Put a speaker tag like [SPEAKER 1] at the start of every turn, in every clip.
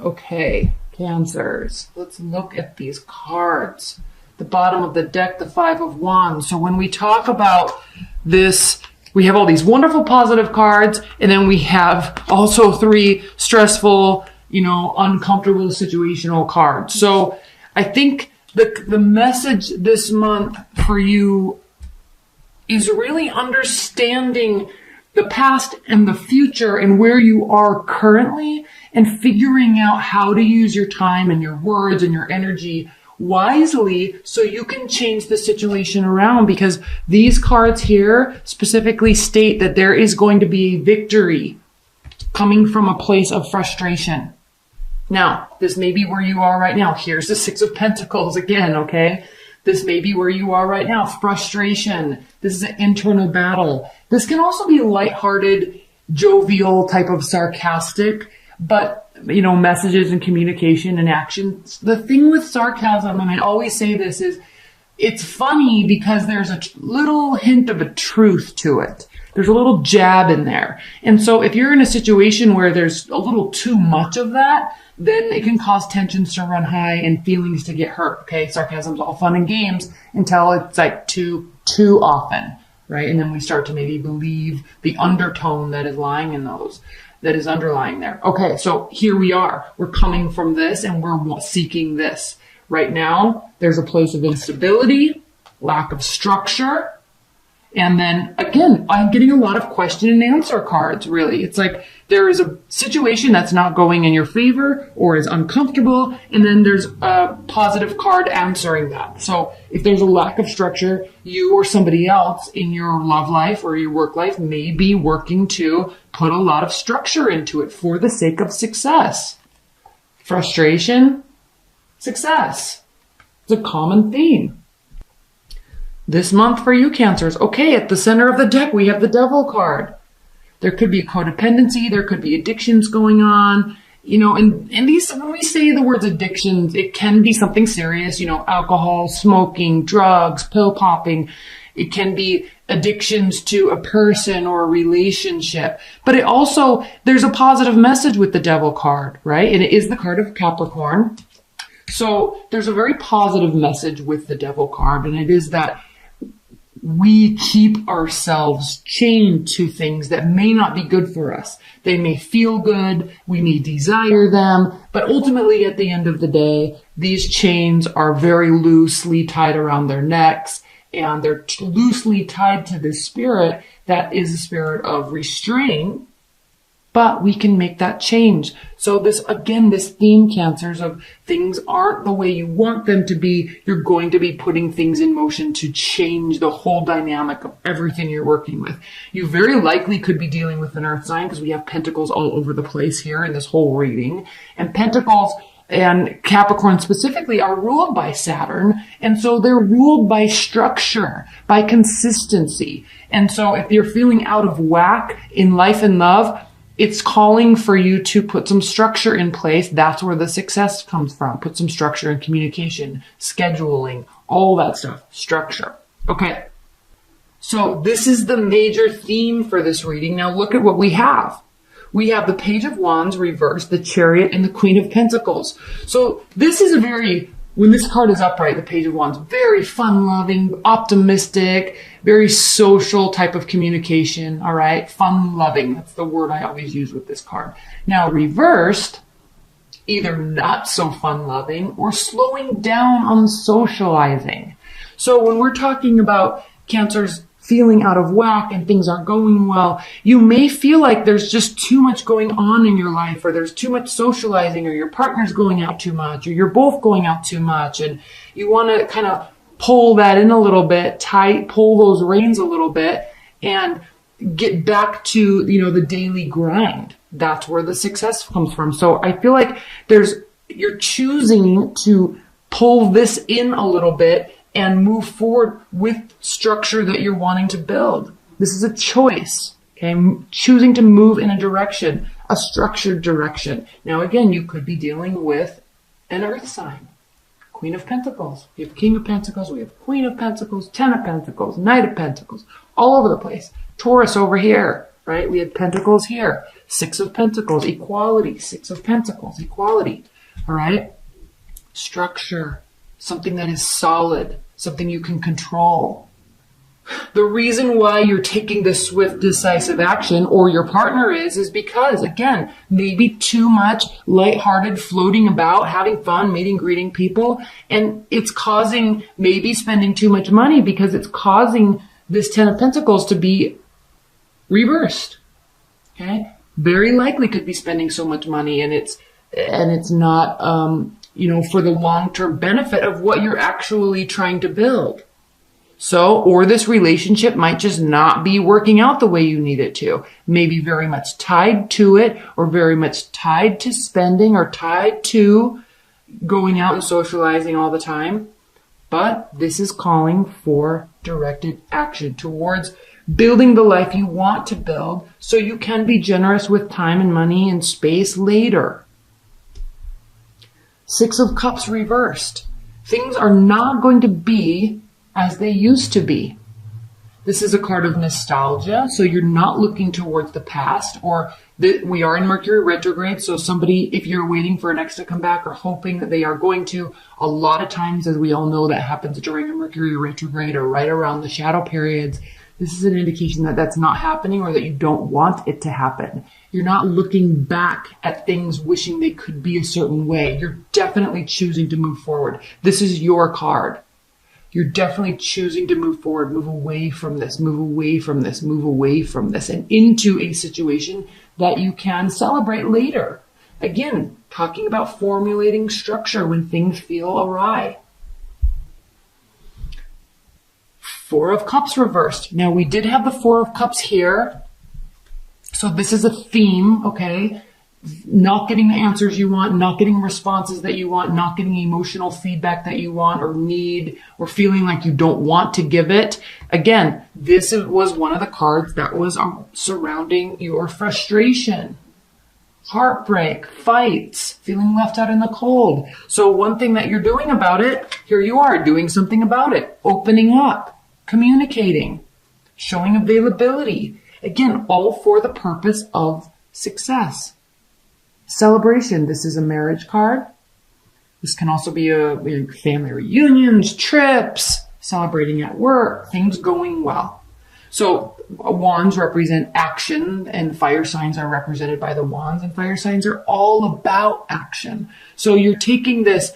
[SPEAKER 1] Okay, Cancers. Let's look at these cards. The bottom of the deck, the Five of Wands. So when we talk about this, we have all these wonderful positive cards, and then we have also three stressful, uncomfortable situational cards. So I think the message this month for you is really understanding the past and the future and where you are currently, and figuring out how to use your time and your words and your energy wisely so you can change the situation around, because these cards here specifically state that there is going to be a victory coming from a place of frustration. Now, this may be where you are right now. Here's the Six of Pentacles again, okay? This may be where you are right now. Frustration. This is an internal battle. This can also be lighthearted, jovial, type of sarcastic, but, messages and communication and actions. The thing with sarcasm, and I always say this, is it's funny because there's a little hint of a truth to it. There's a little jab in there. And so if you're in a situation where there's a little too much of that, then it can cause tensions to run high and feelings to get hurt. Okay. Sarcasm's all fun and games until it's like too often, right? And then we start to maybe believe the undertone that is lying in those, that is underlying there. Okay. So here we are. We're coming from this and we're seeking this. Right now, there's a place of instability, lack of structure. And then again, I'm getting a lot of question and answer cards, really. It's like there is a situation that's not going in your favor or is uncomfortable, and then there's a positive card answering that. So if there's a lack of structure, you or somebody else in your love life or your work life may be working to put a lot of structure into it for the sake of success. Frustration, success. It's a common theme. This month for you, Cancers. Okay, at the center of the deck, we have the Devil card. There could be codependency. There could be addictions going on. And these, when we say the words addictions, it can be something serious, alcohol, smoking, drugs, pill popping. It can be addictions to a person or a relationship. But it also, there's a positive message with the Devil card, right? And it is the card of Capricorn. So there's a very positive message with the Devil card, and it is that we keep ourselves chained to things that may not be good for us. They may feel good, we may desire them, but ultimately at the end of the day, these chains are very loosely tied around their necks, and they're loosely tied to this spirit that is a spirit of restraint. But we can make that change. So this theme, Cancers, of things aren't the way you want them to be. You're going to be putting things in motion to change the whole dynamic of everything you're working with. You very likely could be dealing with an earth sign, because we have pentacles all over the place here in this whole reading. And pentacles and Capricorn specifically are ruled by Saturn. And so they're ruled by structure, by consistency. And so if you're feeling out of whack in life and love, it's calling for you to put some structure in place. That's where the success comes from. Put some structure in communication, scheduling, all that stuff. Structure. Okay. So this is the major theme for this reading. Now look at what we have. We have the Page of Wands reversed, the Chariot, and the Queen of Pentacles. So this is when this card is upright, the Page of Wands, very fun-loving, optimistic, very social type of communication, all right? Fun-loving, that's the word I always use with this card. Now, reversed, either not so fun-loving or slowing down on socializing. So when we're talking about Cancers feeling out of whack and things aren't going well, you may feel like there's just too much going on in your life, or there's too much socializing, or your partner's going out too much, or you're both going out too much, and you want to kind of pull that in a little bit, pull those reins a little bit, and get back to, the daily grind. That's where the success comes from. So I feel like you're choosing to pull this in a little bit and move forward with structure that you're wanting to build. This is a choice, okay? Choosing to move in a direction, a structured direction. Now, again, you could be dealing with an earth sign. Queen of Pentacles. We have King of Pentacles. We have Queen of Pentacles, Ten of Pentacles, Knight of Pentacles, all over the place. Taurus over here. right? We had pentacles here. Six of Pentacles, equality. Six of Pentacles, equality. All right? Structure, something that is solid, something you can control. The reason why you're taking this swift, decisive action, or your partner is because, again, maybe too much lighthearted floating about, having fun, meeting, greeting people, and it's causing maybe spending too much money because it's causing this Ten of Pentacles to be reversed. Okay? Very likely could be spending so much money and it's not, for the long-term benefit of what you're actually trying to build. So, or this relationship might just not be working out the way you need it to. Maybe very much tied to it, or very much tied to spending, or tied to going out and socializing all the time. But this is calling for directed action towards building the life you want to build so you can be generous with time and money and space later. Six of Cups reversed. Things are not going to be as they used to be. This is a card of nostalgia, so you're not looking towards the past, or we are in Mercury retrograde, so somebody, if you're waiting for an ex to come back or hoping that they are going to, a lot of times, as we all know, that happens during a Mercury retrograde or right around the shadow periods. This is an indication that that's not happening or that you don't want it to happen. You're not looking back at things wishing they could be a certain way. You're definitely choosing to move forward. This is your card. You're definitely choosing to move forward, move away from this, move away from this, move away from this, and into a situation that you can celebrate later. Again, talking about formulating structure when things feel awry. Four of Cups reversed. Now, we did have the Four of Cups here. So this is a theme, okay? Not getting the answers you want, not getting responses that you want, not getting emotional feedback that you want or need, or feeling like you don't want to give it. Again, this was one of the cards that was surrounding your frustration, heartbreak, fights, feeling left out in the cold. So one thing that you're doing about it, here you are doing something about it, opening up, communicating, showing availability. Again, all for the purpose of success. Celebration. This is a marriage card. This can also be a family reunions, trips, celebrating at work, things going well. So wands represent action, and fire signs are represented by the wands, and fire signs are all about action. So you're taking this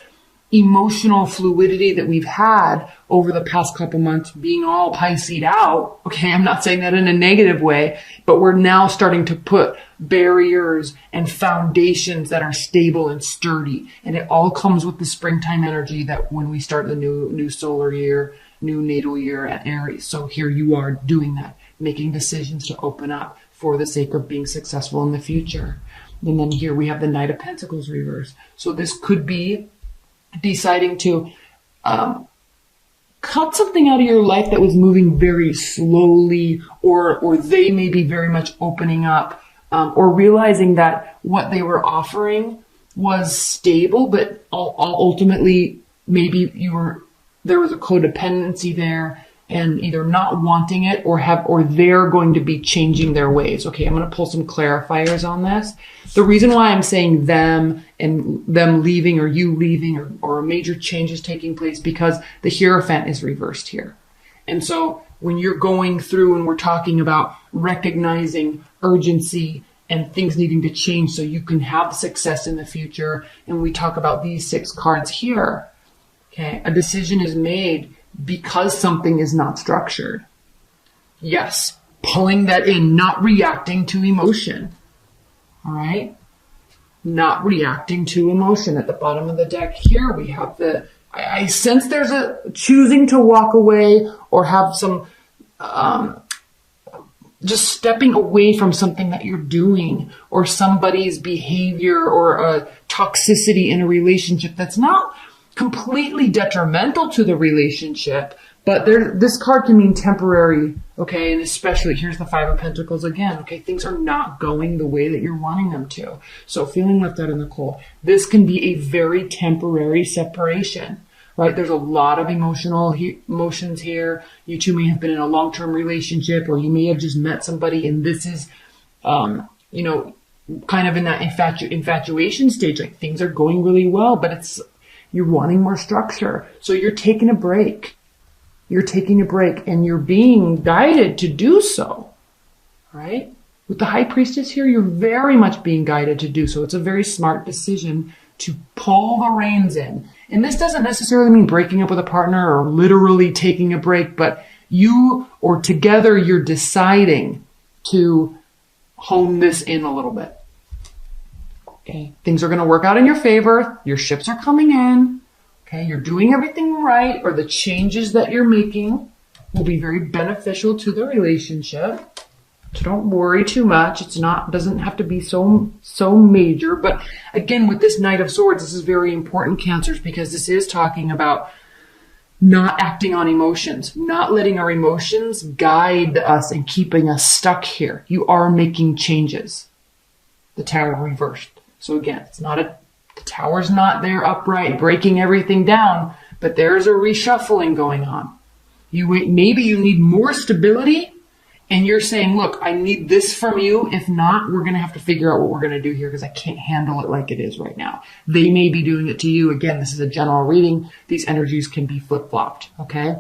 [SPEAKER 1] emotional fluidity that we've had over the past couple months, being all Pisce'd out. Okay, I'm not saying that in a negative way, but we're now starting to put barriers and foundations that are stable and sturdy. And it all comes with the springtime energy that when we start the new solar year, new natal year at Aries. So here you are doing that, making decisions to open up for the sake of being successful in the future. And then here we have the Knight of Pentacles reverse. So this could be deciding to cut something out of your life that was moving very slowly, or they may be very much opening up, or realizing that what they were offering was stable, but ultimately maybe there was a codependency there, and either not wanting it or they're going to be changing their ways. Okay, I'm going to pull some clarifiers on this. The reason why I'm saying them and them leaving or you leaving or a major change is taking place because the Hierophant is reversed here. And so when you're going through and we're talking about recognizing urgency and things needing to change so you can have success in the future, and we talk about these 6 cards here, okay, a decision is made because something is not structured. Yes, pulling that in, not reacting to emotion. All right? Not reacting to emotion. At the bottom of the deck here, we have I sense there's a choosing to walk away or have some, just stepping away from something that you're doing or somebody's behavior or a toxicity in a relationship that's not completely detrimental to the relationship, but this card can mean temporary, okay? And especially, here's the Five of Pentacles again, okay? Things are not going the way that you're wanting them to. So feeling left out in the cold. This can be a very temporary separation, right? There's a lot of emotions here. You two may have been in a long-term relationship, or you may have just met somebody, and this is, you know, kind of in that infatuation stage. Like things are going really well, but you're wanting more structure. So you're taking a break. You're taking a break, and you're being guided to do so, right? With the High Priestess here, you're very much being guided to do so. It's a very smart decision to pull the reins in. And this doesn't necessarily mean breaking up with a partner or literally taking a break, but you or together you're deciding to hone this in a little bit. Okay, things are going to work out in your favor. Your ships are coming in. Okay, you're doing everything right, or the changes that you're making will be very beneficial to the relationship. So don't worry too much. Doesn't have to be so major. But again, with this Knight of Swords, this is very important, Cancers, because this is talking about not acting on emotions, not letting our emotions guide us and keeping us stuck here. You are making changes. The Tower reversed. So again, the Tower's not there upright, breaking everything down, but there's a reshuffling going on. Maybe you need more stability, and you're saying, look, I need this from you. If not, we're going to have to figure out what we're going to do here because I can't handle it like it is right now. They may be doing it to you. Again, this is a general reading. These energies can be flip-flopped, okay?